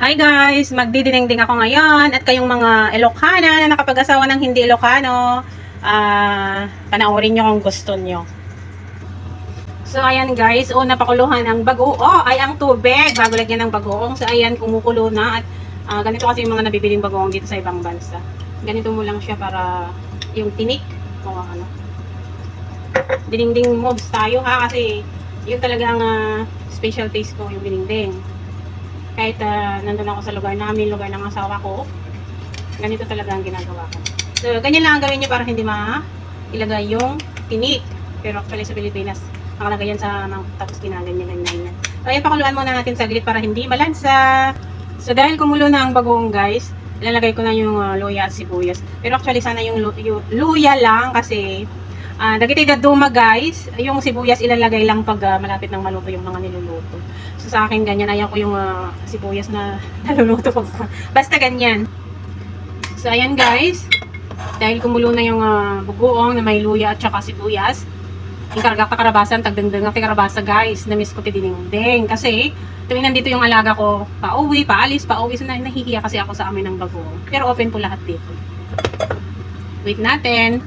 Hi guys! Magdidinengding ako ngayon at kayong mga Ilocana na nakapag-asawa ng hindi Ilocano, panoorin nyo kung gusto nyo. So ayan guys, una pakuluhan ang bagoong ay ang tubig bago lagyan ng bagoong. So ayan, kumukulo na at ganito kasi yung mga nabibiling bagoong dito sa ibang bansa. Ganito mo lang siya para yung tinik o ano. Dinengding moves tayo ha, kasi yun talagang special taste ko, yung dinengding. Kahit nandun ako sa lugar namin, lugar ng asawa ko, ganito talaga ang ginagawa ko. So, ganyan lang ang gawin nyo para hindi ilagay yung tinik. Pero actually sa Pilipinas, nakalagay yan sa tapos ginaganyan. So, ayan, pakuluan muna natin saglit para hindi malansa. So, dahil kumulo na ang bagoong guys, ilalagay ko na yung luya at sibuyas. Pero actually, sana yung luya lang kasi dagiti daduma guys, yung sibuyas ilalagay lang pag malapit ng maluto yung mga niluluto. So sa akin ganyan, ayaw ko yung sibuyas na naluluto ko. Basta ganyan. So ayan guys, dahil kumulo na yung bugoong na may luya at saka sibuyas, ikaragak ta karabasan, tagdengdeng at karabasa guys, na miss ko tidiningding. Kasi tuwing nandito yung alaga ko, pauwi, paalis, so nahihiya kasi ako sa amin ng bagoong. Pero open po lahat dito. Wait natin.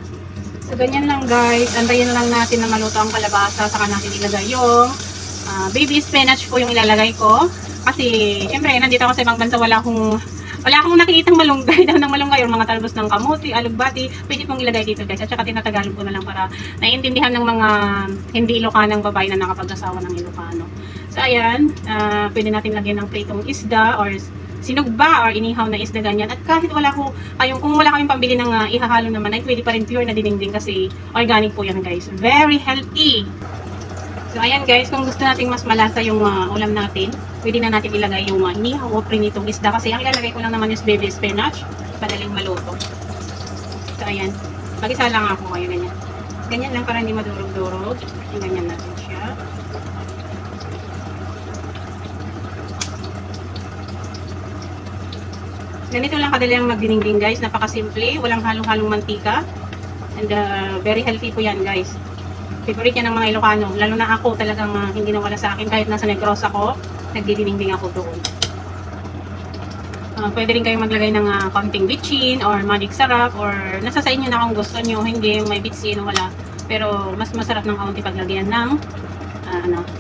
So, ganyan lang guys. Antayin lang natin na maluto ang kalabasa. Saka natin ilagay yung baby spinach po yung ilalagay ko. Kasi, syempre, nandito ako sa ibang bansa. Wala akong nakikitang malunggay daw ng malunggay. Yung mga talbos ng kamuti, alugbati. Pwede pong ilagay dito guys. At saka tinatagalog ko na lang para naiintindihan ng mga hindi Ilocanang babae na nakapag-asawa ng Ilocano. So, ayan. Pwede natin lagyan ng pritong isda or sinugba or inihaw na isda ganyan. At kahit kung wala kaming pambili ng ihahalo naman, ay pwede pa rin pure na dinengding kasi organic po yan guys. Very healthy. So ayan guys, kung gusto nating mas malasa yung ulam natin, pwede na natin ilagay yung inihaw o prinitong isda kasi ang ilalagay ko lang naman is baby spinach, madaling maluto. So ayan, mag-isa lang ako ngayon ganyan. Ganyan lang para hindi madurog-durog. Ganyan natin siya. Ganito lang kadali ang magdinengding guys, napakasimple, walang halong-halong mantika. And very healthy po yan guys. Favorite yan ng mga Ilocano, lalo na ako talagang hindi nawala sa akin kahit nasa Negros ako, nagdidinengding ako doon. Pwede rin kayong maglagay ng konting bitchin or manik sarap or nasa sa inyo na kung gusto nyo, hindi yung may bitchin o wala. Pero mas masarap ng kaunti paglagyan ng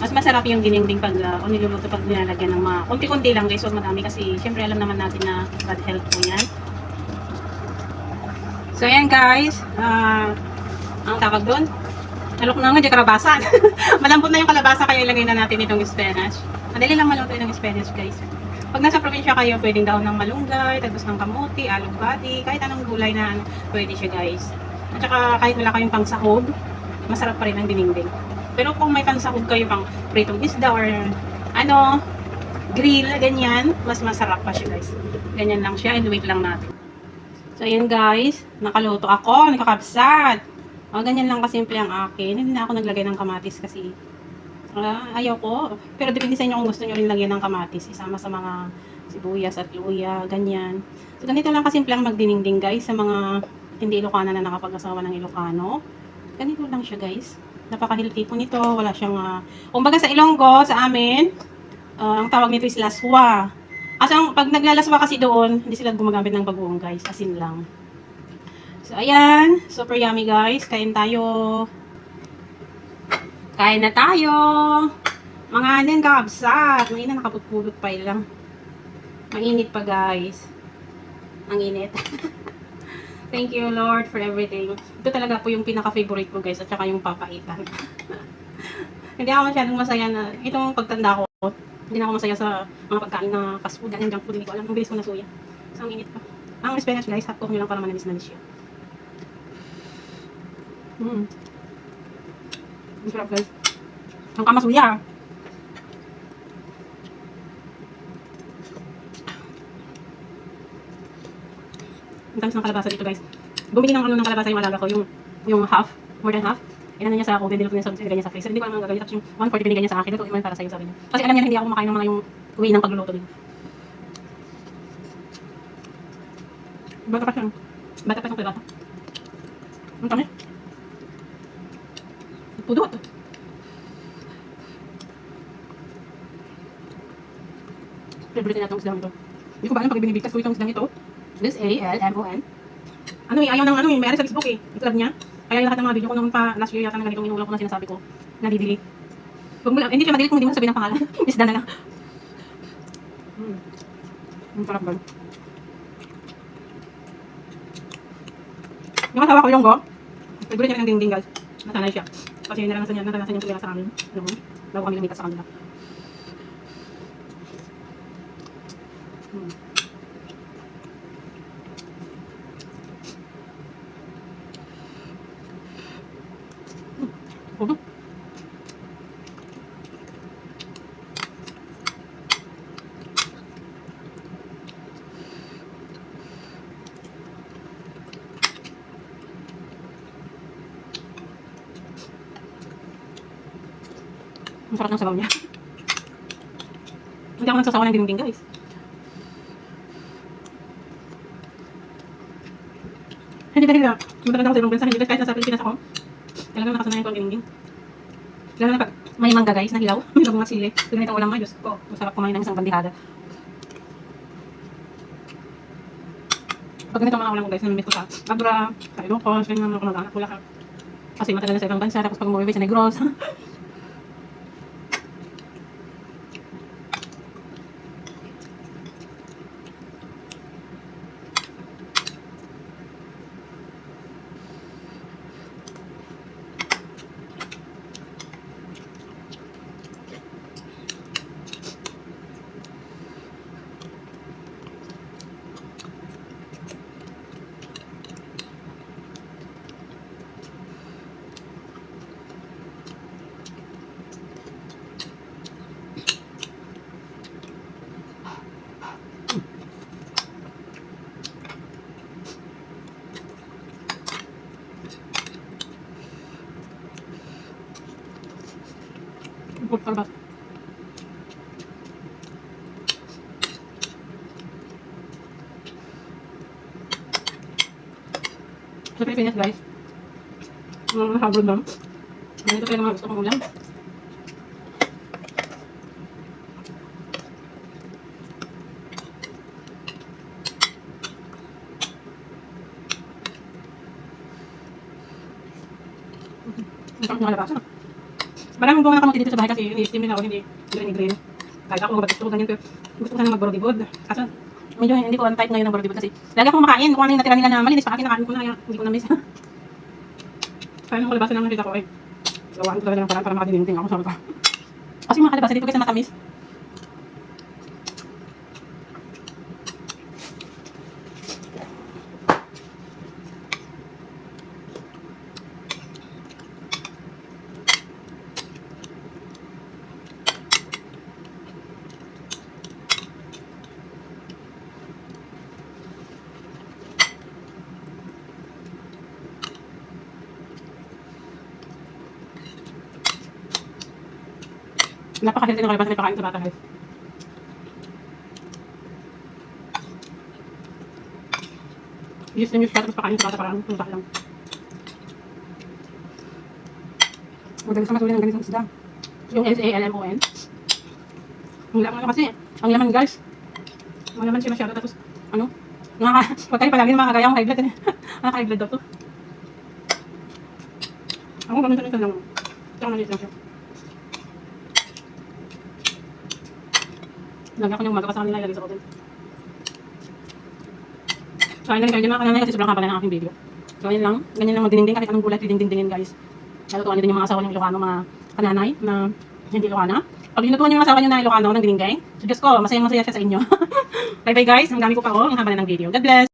mas masarap yung dinengding pag niluluto pag nilalagyan ng mga konti-konti lang guys, huwag madami kasi syempre alam naman natin na bad health po yan. So ayan guys, ang tawag doon, nalok na nga dyan karabasan. Malambot na yung kalabasa kaya ilagay na natin itong spinach. Madali lang maluto yung spinach guys. Pag nasa probinsya kayo, pwedeng daon ng malunggay, talbos ng kamuti, alugbati, kahit anong gulay na pwede siya guys. At saka kahit wala kayong pangsahog, masarap pa rin ang dinengding. Pero kung may pansahog kayo pang pritong isda or grill, ganyan, mas masarap pa siya guys. Ganyan lang siya and wait lang natin. So ayan guys, nakaluto ako, nakakabsat. Ganyan lang kasimple ang akin. Hindi na ako naglagay ng kamatis kasi ayaw ko. Pero depende sa inyo kung gusto nyo rin lagyan ng kamatis. Isama sa mga sibuyas at luya, ganyan. So ganito lang kasimple ang magdinengding guys sa mga hindi Ilocana na nakapag-asawa ng Ilocano. Ganito lang siya guys. Napaka-healthy po nito. Wala siyang, kumbaga sa Ilonggo, sa amin, ang tawag nito is laswa. Pag naglalaswa kasi doon, hindi sila gumagamit ng bagoong guys. Asin lang. So, ayan. Super yummy guys. Kain tayo. Kain na tayo. Mga anin kakabsat. May na nakaputpulot pa lang. Mainit pa guys. Ang init. Thank you Lord for everything. Ito talaga po yung pinaka-favorite ko guys at saka yung papaitan. Hindi ako masyadong masaya na itong pagtanda ko. Hindi na ako masaya sa mga pagkain na fast food and junk food. Hindi ko alam. Ang bilis ko nasuya. So ang init pa. Ang spinach guys, half cook nyo lang para manalis-nalis siya. Ang sarap guys. Ang kamasuya. Ang tamis ng kalabasa dito guys. Bumili ng kalabasa yung alaga ko, yung half, more than half. Inano niya sa ako, binilot niya sa niya sa freezer. Hindi ko alam ang gagawin. Tapos yung 140 binigay niya sa akin. Ito, para sa'yo sabi niya. Kasi alam niya hindi ako makain ng mga yung way ng pagluluto din. Bata pa siya. Bata pa itong kalabasa. Ang tamis. Pudot. Favorite na itong islang ito. Hindi ko ba alam pag binibigtas ko itong islang ito. This A-L-M-O-N. Ano eh, ayaw ng ano eh, may ari sa Facebook eh. Yung club niya. Kaya yung lahat ng mga video ko noon pa last year yata na ganitong inuulang ko na sinasabi ko. Nadidelete. Huwag mo lang, hindi siya madelete kung hindi mo sabihin ang pangalan. Isda na lang. Ang sarap ba? Yung asawa ko yung go. Favorite niya rin ng dingding guys. Nasanay siya. Kasi naranasan niya sila sa amin. Noon. Bago kami lumipat sa kanila. Ang sarap ng sabaw niya. Hindi ako nagsasawa ng dingding guys. Hindi dahil na, matagal ako sa ibang bansa, hindi kahit nasa Pilipinas ako. Talagang nakasanayan ko ang dingding. Lalo na pag may mangga guys, na hilaw, may mga sili. Kung ganitong ulam ay, Diyos ko, masarap kumain ng isang bandihada. Pag ganito mga ulam ko guys, namimiss ko sa Abra, sa Ilocos, ganyan mga kamag-anak ko lahat. Kasi matagal na sa ibang bansa, tapos pag umuwi sa Negros. Good kalbas. Sa Pilipinas guys, mga habron lang. Ganito tayo mga gusto kong ulam. Ang sarap ng kalabasan. Maraming bunga na kamuti dito sa bahay kasi ini-steam din ako, hindi green. Kahit ako gusto ko ganyan, gusto ko sana mag-borodibod. Kaso, medyo hindi ko on type ngayon ng borodibod kasi lagi akong makain. Kung ano yung natira nila na malinis, pa akin nakain ko na, kaya hindi ko na-miss. Kaya nung kalabasan lang nakita ko, gawaan ko talaga ng paraan para makadininding ako, sabi ko. Kasi mga kalabasan dito kasi matamis. Napaka-healthy ng kalabasan na ipakain sa bata guys. Use na use ka tapos pakain sa bata parang tuta lang. Madalas na masuli ng ganitong isda. Yung S-A-L-M-O-N. Ang laman na kasi. Ang laman guys. Ang laman siya masyado tapos ano? Huwag kayo palagi makakagaya akong high blood. High blood daw to. Ako paminsan-minsan lang. Tsaka maliit lang siya. Lagyan ko niyang umaga kasi kanila ilagay sa oven. So ayun lang kayo mga kananay kasi sobrang haba na ng aking video. So ayun lang. Ganyan lang magdinding kahit anong gulay dinding-dingin guys. Nalutuan niyo din yung mga asawa niyong Ilocano, mga kananay na hindi Ilocana. Pag nilutuan niyo yung asawa niyo na Ilocano ng dinding, so Diyos ko, masayang-masaya siya sa inyo. Bye bye guys. Ang dami ko pa ang haba na ng video. God bless!